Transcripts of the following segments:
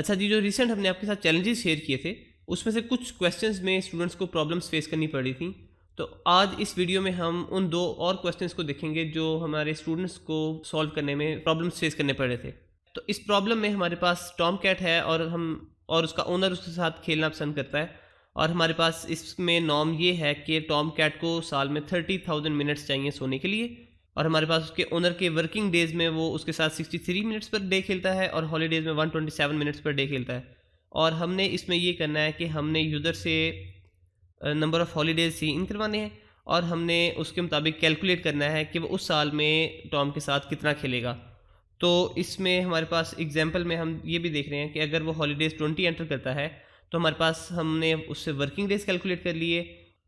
अच्छा जी, जो रिसेंट हमने आपके साथ चैलेंजेस शेयर किए थे, उसमें से कुछ क्वेश्चंस में स्टूडेंट्स को प्रॉब्लम्स फेस करनी पड़ी थी। तो आज इस वीडियो में हम उन 2 और क्वेश्चंस को देखेंगे जो हमारे स्टूडेंट्स को सॉल्व करने में प्रॉब्लम्स फेस करने पड़े थे। तो इस प्रॉब्लम में हमारे पास टॉम कैट है और उसका ओनर उसके साथ खेलना पसंद करता है, और हमारे पास इसमें नॉर्म ये है कि टॉम कैट को साल में 30,000 मिनट्स चाहिए सोने के लिए, और हमारे पास उसके ओनर के वर्किंग डेज़ में वो उसके साथ 63 मिनट्स पर डे खेलता है और हॉलीडेज़ में 127 मिनट्स पर डे खेलता है। और हमने इसमें ये करना है कि हमने यूज़र से नंबर ऑफ़ हॉलीडेज़ ही इन करवाने हैं, और हमने उसके मुताबिक कैलकुलेट करना है कि वो उस साल में टॉम के साथ कितना खेलेगा। तो इसमें हमारे पास एग्जांपल में हम ये भी देख रहे हैं कि अगर वो हॉलीडेज़ 20 एंटर करता है, तो हमारे पास हमने उससे वर्किंग डेज़ कैलकुलेट कर लिए।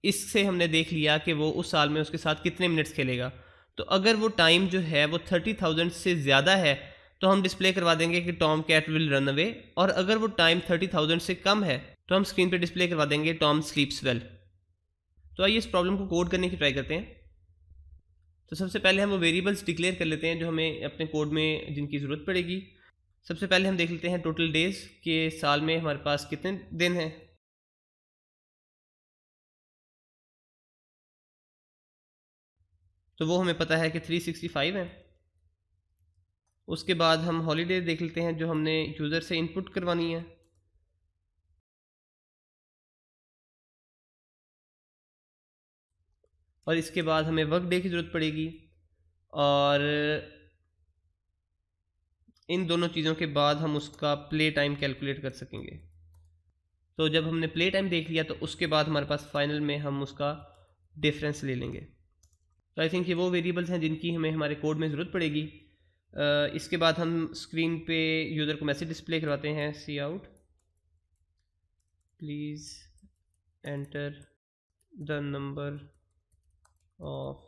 इससे हमने देख लिया कि वो उस साल में उसके साथ कितने मिनट्स खेलेगा। तो अगर वो टाइम जो है वो 30,000 से ज़्यादा है, तो हम डिस्प्ले करवा देंगे कि Tom cat will run away, और अगर वो टाइम 30,000 से कम है तो हम स्क्रीन पे डिस्प्ले करवा देंगे टॉम स्लीप्स वेल। तो आइए इस प्रॉब्लम को कोड करने की ट्राई करते हैं। तो सबसे पहले हम वो वेरिएबल्स डिक्लेयर कर लेते हैं जो हमें अपने कोड में जिनकी ज़रूरत पड़ेगी। सबसे पहले हम देख लेते हैं टोटल डेज़ के साल में हमारे पास कितने दिन हैं। तो वो हमें पता है कि 365 है। उसके बाद हम हॉलीडे देख लेते हैं जो हमने यूज़र से इनपुट करवानी है। और इसके बाद हमें वर्क डे की ज़रूरत पड़ेगी, और इन दोनों चीज़ों के बाद हम उसका प्ले टाइम कैलकुलेट कर सकेंगे। तो जब हमने प्ले टाइम देख लिया तो उसके बाद हमारे पास फाइनल में हम उसका डिफरेंस ले लेंगे। तो आई थिंक ये वो वेरिएबल्स हैं जिनकी हमें हमारे कोड में ज़रूरत पड़ेगी। इसके बाद हम स्क्रीन पे यूज़र को मैसेज डिस्प्ले करवाते हैं, cout please enter the number of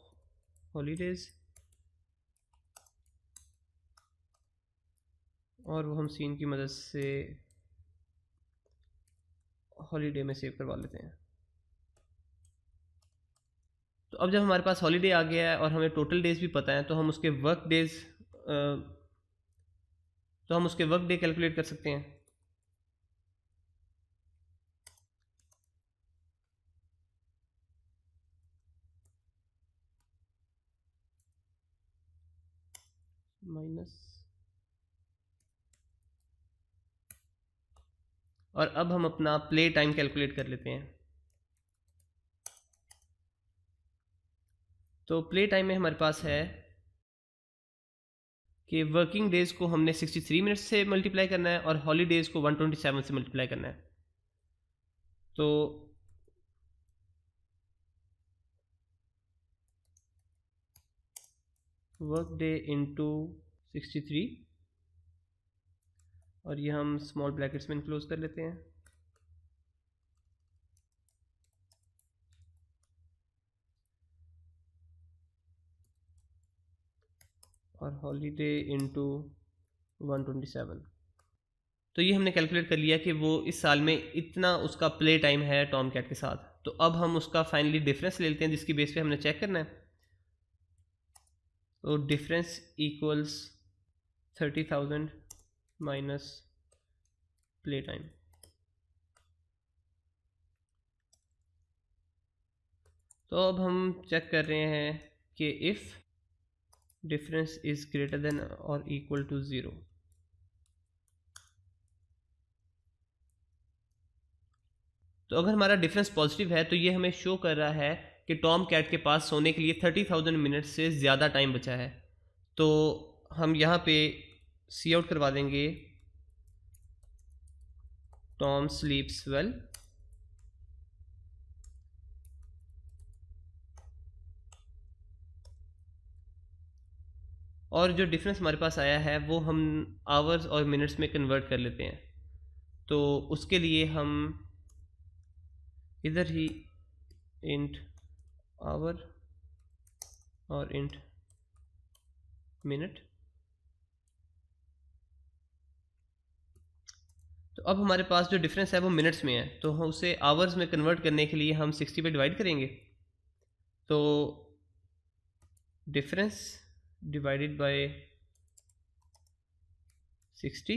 holidays, और वो हम सीन की मदद से हॉलीडे में सेव करवा लेते हैं। तो अब जब हमारे पास हॉलीडे आ गया है और हमें टोटल डेज़ भी पता है, तो हम उसके वर्क डे कैलकुलेट कर सकते हैं। माइनस, और अब हम अपना प्ले टाइम कैलकुलेट कर लेते हैं। तो प्ले टाइम में हमारे पास है कि वर्किंग डेज़ को हमने 63 मिनट्स से मल्टीप्लाई करना है और हॉलीडेज़ को 127 से मल्टीप्लाई करना है। तो वर्क डे इंटू 63, और ये हम स्मॉल ब्रैकेट्स में इनक्लोज कर लेते हैं। और हॉलीडे इंटू 127। तो ये हमने कैलकुलेट कर लिया कि वो इस साल में इतना उसका प्ले टाइम है टॉम कैट के साथ। तो अब हम उसका फाइनली डिफरेंस ले लेते हैं जिसकी बेस पे हमने चेक करना है। तो difference equals 30,000 minus play time. तो अब हम चेक कर रहे हैं कि if difference is greater than और इक्वल टू 0, तो अगर हमारा डिफरेंस पॉजिटिव है तो ये हमें शो कर रहा है कि टॉम कैट के पास सोने के लिए 30,000 मिनट से ज़्यादा टाइम बचा है। तो हम यहाँ पे सी आउट करवा देंगे टॉम स्लीप्स वेल, और जो डिफरेंस हमारे पास आया है वो हम आवर्स और मिनट्स में कन्वर्ट कर लेते हैं। तो उसके लिए हम इधर ही इंट आवर और इंट मिनट। तो अब हमारे पास जो डिफरेंस है वो मिनट्स में है, तो हम उसे आवर्स में कन्वर्ट करने के लिए हम 60 पे डिवाइड करेंगे। तो डिफरेंस डिवाइडेड बाय 60,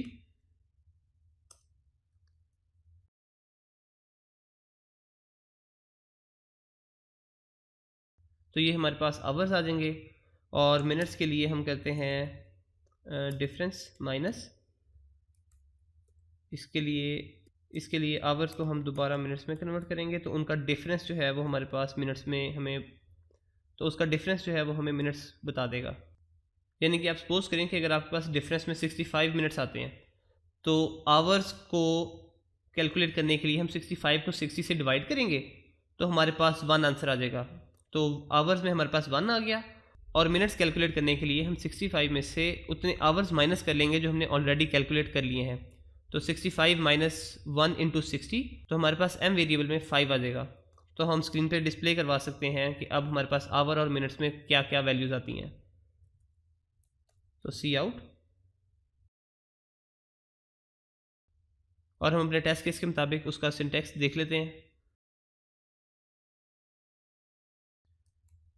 तो ये हमारे पास आवर्स आ जाएंगे, और मिनट्स के लिए हम करते हैं डिफरेंस माइनस, इसके लिए आवर्स को हम दोबारा मिनट्स में कन्वर्ट करेंगे, तो उनका डिफरेंस जो है वो हमारे पास मिनट्स में उसका डिफरेंस जो है वो हमें मिनट्स बता देगा। यानी कि आप सपोज करें कि अगर आपके पास डिफरेंस में 65 मिनट्स आते हैं, तो आवर्स को कैलकुलेट करने के लिए हम 65 को 60 से डिवाइड करेंगे, तो हमारे पास 1 आंसर आ जाएगा। तो आवर्स में हमारे पास 1 आ गया, और मिनट्स कैलकुलेट करने के लिए हम 65 में से उतने आवर्स माइनस कर लेंगे जो हमने ऑलरेडी कैलकुलेट कर लिए हैं। तो 65 माइनस 1 इंटू 60, तो हमारे पास m वेरिएबल में 5 आ जाएगा। तो हम स्क्रीन पे डिस्प्ले करवा सकते हैं कि अब हमारे पास आवर और मिनट्स में क्या क्या वैल्यूज़ आती हैं। तो सी आउट, और हम अपने टेस्ट केस के मुताबिक उसका सिंटैक्स देख लेते हैं।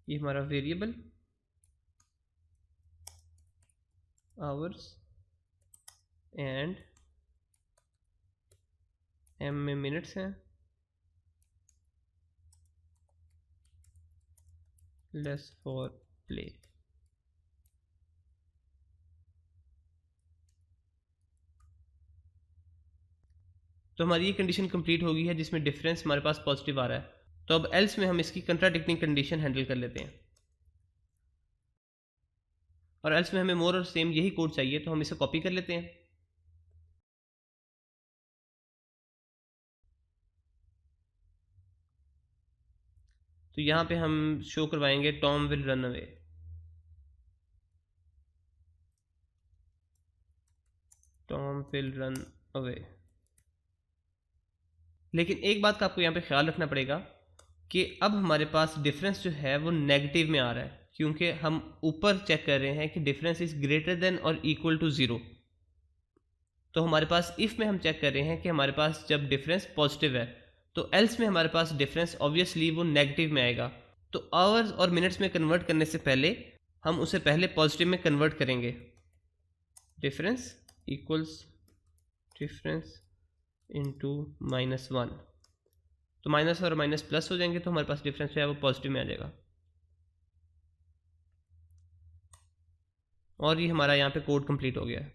ये हमारा वेरिएबल आवर्स एंड m में मिनट्स हैं, लेस फॉर प्ले। तो हमारी ये कंडीशन कंप्लीट हो गई है जिसमें डिफरेंस हमारे पास पॉजिटिव आ रहा है। तो अब एल्स में हम इसकी कंट्राडिक्टिंग कंडीशन हैंडल कर लेते हैं, और एल्स में हमें मोर और सेम यही कोड चाहिए, तो हम इसे कॉपी कर लेते हैं। तो यहाँ पे हम शो करवाएंगे Tom will run away. Tom will run away. लेकिन एक बात का आपको यहाँ पे ख्याल रखना पड़ेगा कि अब हमारे पास डिफरेंस जो है वो नेगेटिव में आ रहा है, क्योंकि हम ऊपर चेक कर रहे हैं कि डिफरेंस इज ग्रेटर देन और इक्वल टू 0। तो हमारे पास इफ़ में हम चेक कर रहे हैं कि हमारे पास जब डिफरेंस पॉजिटिव है, तो एल्स में हमारे पास डिफरेंस ऑब्वियसली वो नेगेटिव में आएगा। तो आवर्स और मिनट्स में कन्वर्ट करने से पहले हम उसे पहले पॉजिटिव में कन्वर्ट करेंगे। डिफरेंस इक्वल्स डिफरेंस इंटू -1, तो माइनस और माइनस प्लस हो जाएंगे, तो हमारे पास डिफरेंस जो है वो पॉजिटिव में आ जाएगा। और ये हमारा यहाँ पे कोड कंप्लीट हो गया है।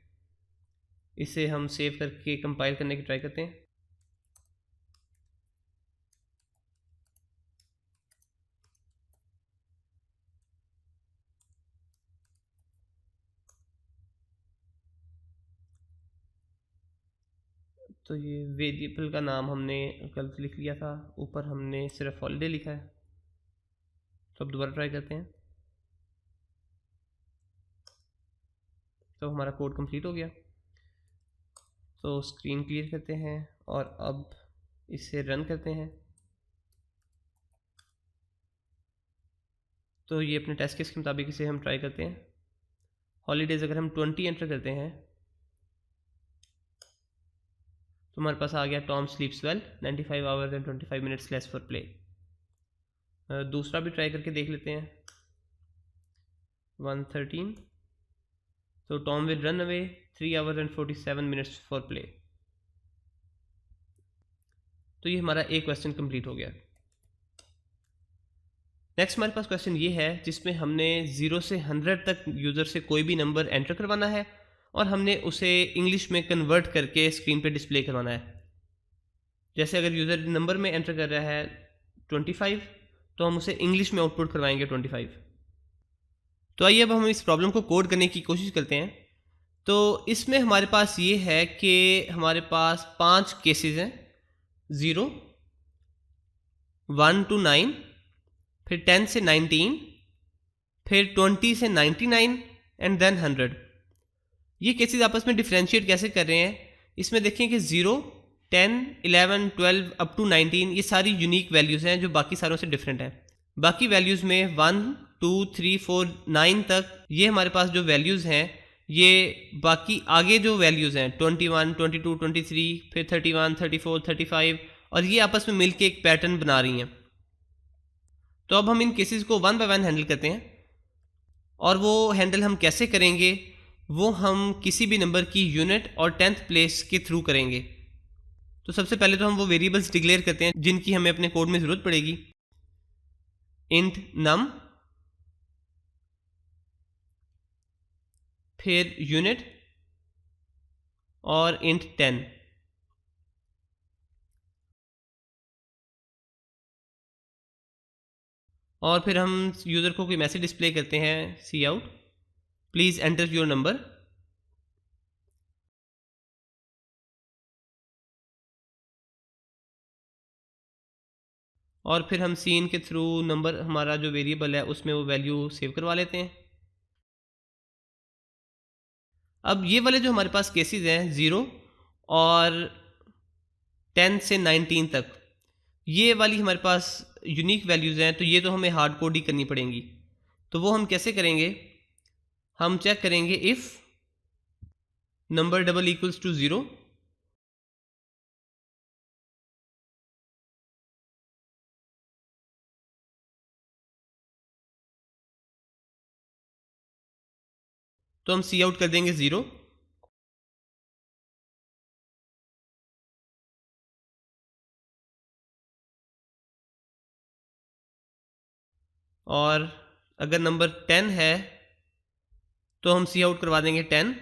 इसे हम सेव करके कंपाइल करने की ट्राई करते हैं। तो ये वेरिएबल का नाम हमने गलत लिख लिया था, ऊपर हमने सिर्फ हॉलीडे लिखा है। तो अब दोबारा ट्राई करते हैं। तो हमारा कोड कंप्लीट हो गया। तो स्क्रीन क्लियर करते हैं और अब इसे रन करते हैं। तो ये अपने टेस्ट केस के मुताबिक इसे हम ट्राई करते हैं। हॉलीडेज़ अगर हम 20 एंटर करते हैं, तो हमारे पास आ गया Tom स्लीप्स well, 95 hours and 25 minutes less for play. दूसरा भी ट्राई करके देख लेते हैं। 113, तो Tom will run away, 3 hours and 47 minutes for play. तो ये हमारा एक क्वेश्चन कंप्लीट हो गया। नेक्स्ट हमारे पास क्वेश्चन ये है जिसमें हमने 0 से 100 तक यूज़र से कोई भी नंबर एंटर करवाना है, और हमने उसे इंग्लिश में कन्वर्ट करके स्क्रीन पे डिस्प्ले करवाना है। जैसे अगर यूज़र नंबर में एंटर कर रहा है 25, तो हम उसे इंग्लिश में आउटपुट करवाएंगे 25। तो आइए अब हम इस प्रॉब्लम को कोड करने की कोशिश करते हैं। तो इसमें हमारे पास ये है कि हमारे पास 5 केसेस हैं, 0, 1 to 9, फिर 10 से 19, फिर 20 से 99 एंड देन 100। ये केसेस आपस में डिफ्रेंशिएट कैसे कर रहे हैं, इसमें देखें कि 0, 10, 11, 12 अप टू 19 ये सारी यूनिक वैल्यूज़ हैं जो बाकी सारों से डिफरेंट हैं। बाकी वैल्यूज़ में 1, 2, 3, 4, 9 तक ये हमारे पास जो वैल्यूज़ हैं, ये बाकी आगे जो वैल्यूज़ हैं 21, 22, 23, फिर 31, 34, 35, और ये आपस में मिलके एक पैटर्न बना रही हैं। तो अब हम इन केसेस को 1 बाय 1 हैंडल करते हैं, और वो हैंडल हम कैसे करेंगे वो हम किसी भी नंबर की यूनिट और 10th प्लेस के थ्रू करेंगे। तो सबसे पहले तो हम वो वेरिएबल्स डिक्लेयर करते हैं जिनकी हमें अपने कोड में ज़रूरत पड़ेगी। इंट नम, फिर यूनिट और इंट 10। और फिर हम यूज़र को कोई मैसेज डिस्प्ले करते हैं, cout please enter your number. और फिर हम सीन के थ्रू नंबर हमारा जो वेरिएबल है उसमें वो वैल्यू सेव करवा लेते हैं। अब ये वाले जो हमारे पास केसेस हैं 0 और 10 से 19 तक, ये वाली हमारे पास यूनिक वैल्यूज़ हैं, तो ये तो हमें हार्ड कोड ही करनी पड़ेंगी। तो वो हम कैसे करेंगे? हम चेक करेंगे if number double equals to 0, तो हम सी आउट कर देंगे 0। और अगर नंबर 10 है तो हम सी आउट करवा देंगे 10।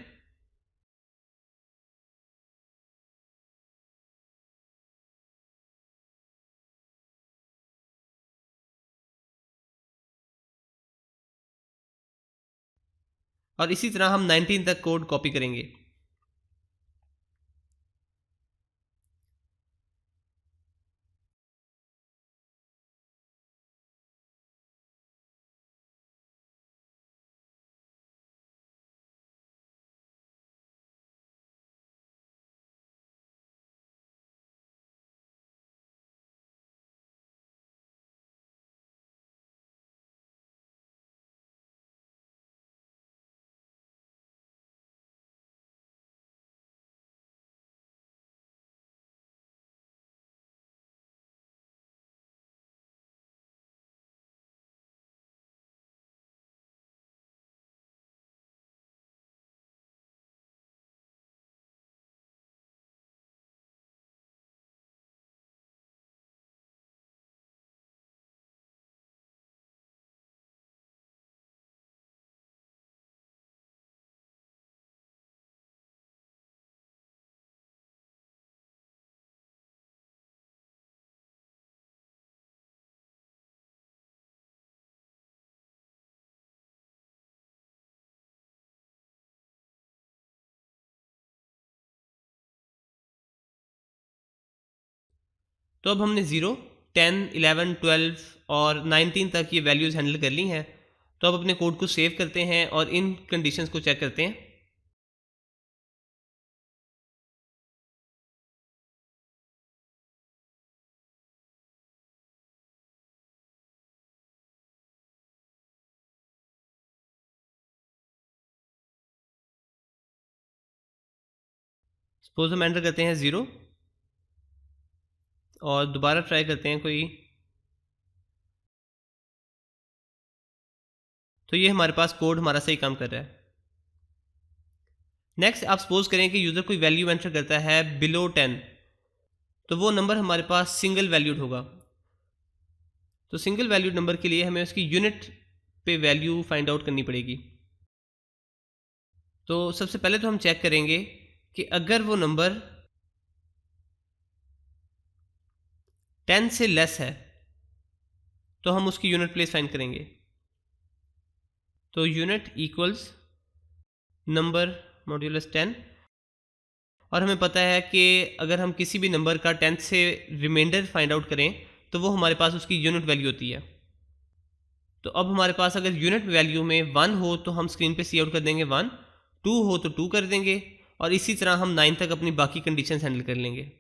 और इसी तरह हम 19 तक कोड कॉपी करेंगे। तो अब हमने 0, 10, 11, 12 और 19 तक ये वैल्यूज़ हैंडल कर ली हैं। तो अब अपने कोड को सेव करते हैं और इन कंडीशंस को चेक करते हैं। सपोज हम एंटर करते हैं 0 और दोबारा ट्राई करते हैं कोई, तो ये हमारे पास कोड हमारा सही काम कर रहा है। नेक्स्ट आप सपोज करें कि यूज़र कोई वैल्यू एंटर करता है बिलो 10, तो वो नंबर हमारे पास सिंगल वैल्यूड होगा। तो सिंगल वैल्यूड नंबर के लिए हमें उसकी यूनिट पे वैल्यू फाइंड आउट करनी पड़ेगी। तो सबसे पहले तो हम चेक करेंगे कि अगर वो नंबर 10 से लेस है तो हम उसकी यूनिट प्लेस फाइंड करेंगे। तो यूनिट इक्वल्स नंबर मॉड्यूलस 10, और हमें पता है कि अगर हम किसी भी नंबर का 10 से रिमाइंडर फाइंड आउट करें तो वो हमारे पास उसकी यूनिट वैल्यू होती है। तो अब हमारे पास अगर यूनिट वैल्यू में 1 हो तो हम स्क्रीन पे सी आउट कर देंगे 1, 2 हो तो 2 कर देंगे, और इसी तरह हम 9 तक अपनी बाकी कंडीशन हैंडल कर लेंगे।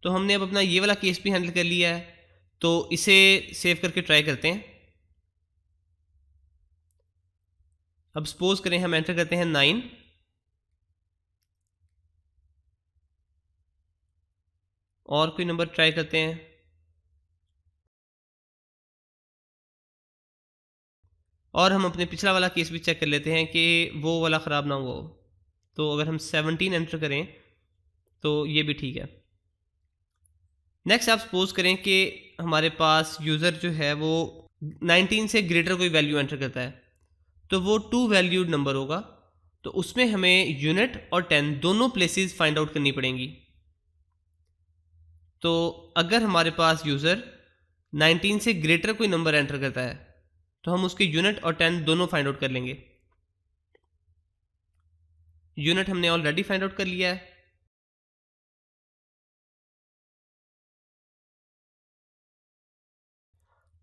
तो हमने अब अपना ये वाला केस भी हैंडल कर लिया है, तो इसे सेव करके ट्राई करते हैं। अब सपोज करें हम एंटर करते हैं 9 और कोई नंबर ट्राई करते हैं। और हम अपने पिछला वाला केस भी चेक कर लेते हैं कि वो वाला ख़राब ना हुआ हो। तो अगर हम 17 एंटर करें तो ये भी ठीक है। नेक्स्ट आप सपोज करें कि हमारे पास यूज़र जो है वो 19 से ग्रेटर कोई वैल्यू एंटर करता है, तो वो 2 वैल्यूड नंबर होगा। तो उसमें हमें यूनिट और 10 दोनों प्लेसेस फाइंड आउट करनी पड़ेंगी। तो अगर हमारे पास यूज़र 19 से ग्रेटर कोई नंबर एंटर करता है तो हम उसके यूनिट और 10 दोनों फाइंड आउट कर लेंगे। यूनिट हमने ऑलरेडी फाइंड आउट कर लिया है,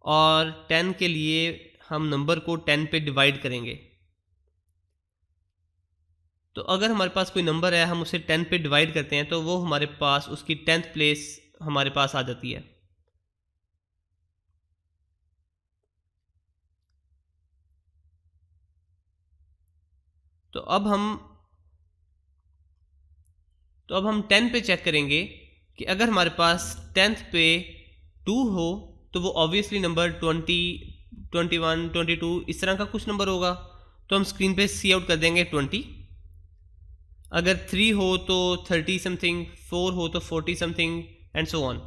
और 10 के लिए हम नंबर को 10 पे डिवाइड करेंगे। तो अगर हमारे पास कोई नंबर है, हम उसे 10 पे डिवाइड करते हैं तो वो हमारे पास उसकी 10th प्लेस हमारे पास आ जाती है। तो अब हम 10 पे चेक करेंगे कि अगर हमारे पास 10th पे 2 हो तो वो ऑब्वियसली नंबर 20, 21, 22 इस तरह का कुछ नंबर होगा। तो हम स्क्रीन पे सी आउट कर देंगे 20। अगर 3 हो तो 30 समथिंग, 4 हो तो 40 समथिंग एंड सो ऑन।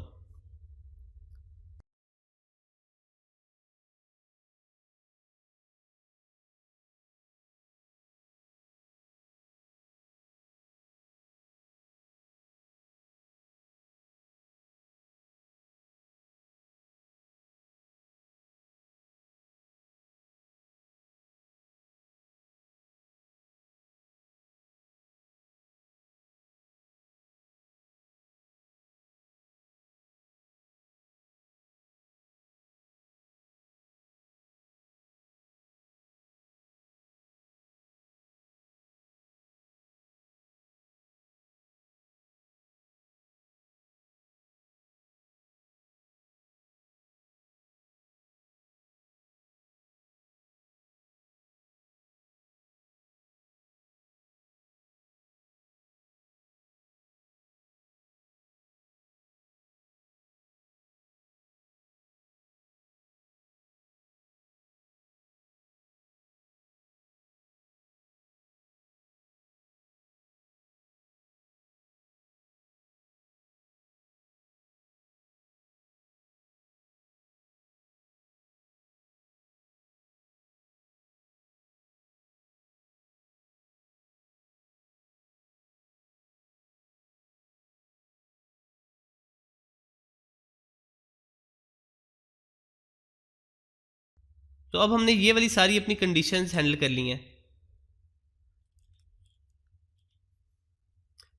तो अब हमने ये वाली सारी अपनी कंडीशंस हैंडल कर ली हैं,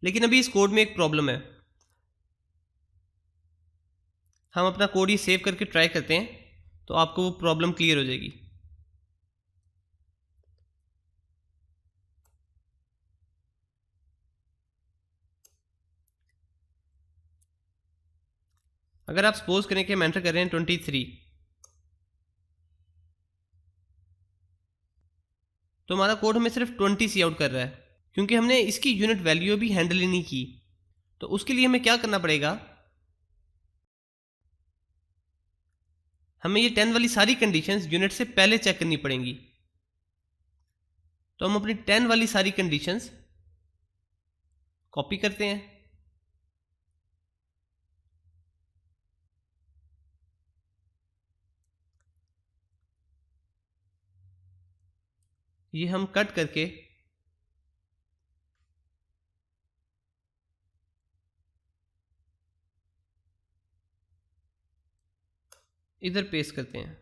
लेकिन अभी इस कोड में एक प्रॉब्लम है। हम अपना कोड ये सेव करके ट्राई करते हैं तो आपको वो प्रॉब्लम क्लियर हो जाएगी। अगर आप सपोज करें कि हम एंटर कर रहे हैं 23, तो हमारा कोड हमें सिर्फ 20 सी आउट कर रहा है, क्योंकि हमने इसकी यूनिट वैल्यू भी हैंडल ही नहीं की। तो उसके लिए हमें क्या करना पड़ेगा, हमें ये 10 वाली सारी कंडीशंस यूनिट से पहले चेक करनी पड़ेंगी। तो हम अपनी 10 वाली सारी कंडीशंस कॉपी करते हैं, ये हम कट करके इधर पेस्ट करते हैं।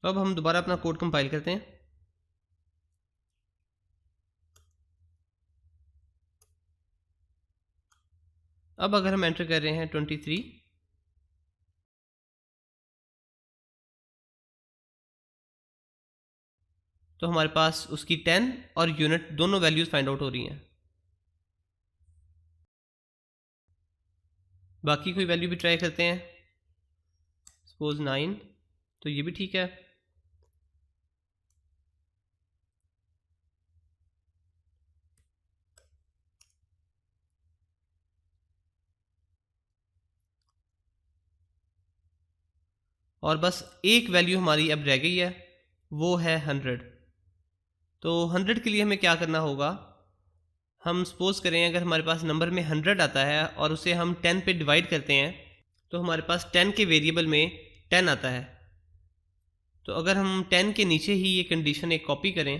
तो अब हम दोबारा अपना कोड कंपाइल करते हैं। अब अगर हम एंटर कर रहे हैं 23, तो हमारे पास उसकी 10 और यूनिट दोनों वैल्यूज़ फाइंड आउट हो रही हैं। बाकी कोई वैल्यू भी ट्राई करते हैं। सपोज 9, तो ये भी ठीक है। और बस एक वैल्यू हमारी अब रह गई है, वो है 100। तो 100 के लिए हमें क्या करना होगा, हम सपोज़ करें अगर हमारे पास नंबर में 100 आता है और उसे हम 10 पे डिवाइड करते हैं तो हमारे पास 10 के वेरिएबल में 10 आता है। तो अगर हम 10 के नीचे ही ये कंडीशन एक कॉपी करें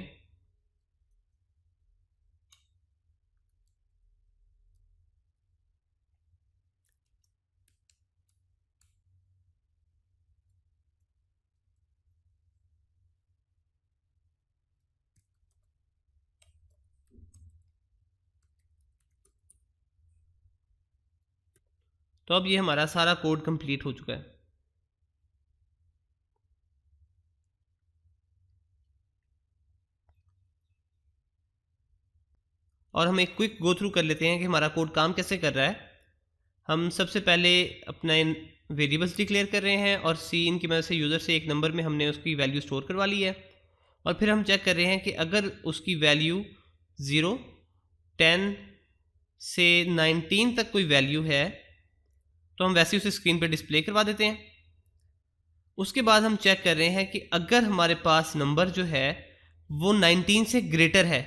तो अब ये हमारा सारा कोड कंप्लीट हो चुका है। और हम एक क्विक गो थ्रू कर लेते हैं कि हमारा कोड काम कैसे कर रहा है। हम सबसे पहले अपना वेरिएबल्स डिक्लेयर कर रहे हैं और सिन की मदद से यूज़र से एक नंबर में हमने उसकी वैल्यू स्टोर करवा ली है। और फिर हम चेक कर रहे हैं कि अगर उसकी वैल्यू 0, 10 से 19 तक कोई वैल्यू है तो हम वैसे उसे स्क्रीन पर डिस्प्ले करवा देते हैं। उसके बाद हम चेक कर रहे हैं कि अगर हमारे पास नंबर जो है वो 19 से ग्रेटर है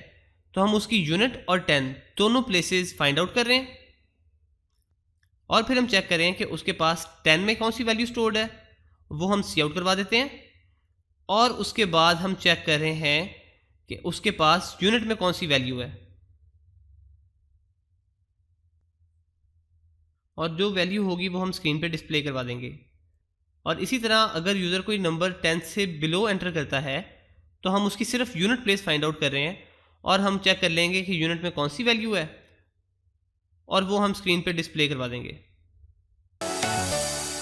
तो हम उसकी यूनिट और 10 दोनों प्लेसेस फाइंड आउट कर रहे हैं। और फिर हम चेक कर रहे हैं कि उसके पास 10 में कौन सी वैल्यू स्टोर्ड है, वो हम सी आउट करवा देते हैं। और उसके बाद हम चेक कर रहे हैं कि उसके पास यूनिट में कौन सी वैल्यू है, और जो वैल्यू होगी वो हम स्क्रीन पे डिस्प्ले करवा देंगे। और इसी तरह अगर यूज़र कोई नंबर 10 से बिलो एंटर करता है तो हम उसकी सिर्फ यूनिट प्लेस फाइंड आउट कर रहे हैं और हम चेक कर लेंगे कि यूनिट में कौन सी वैल्यू है और वो हम स्क्रीन पे डिस्प्ले करवा देंगे।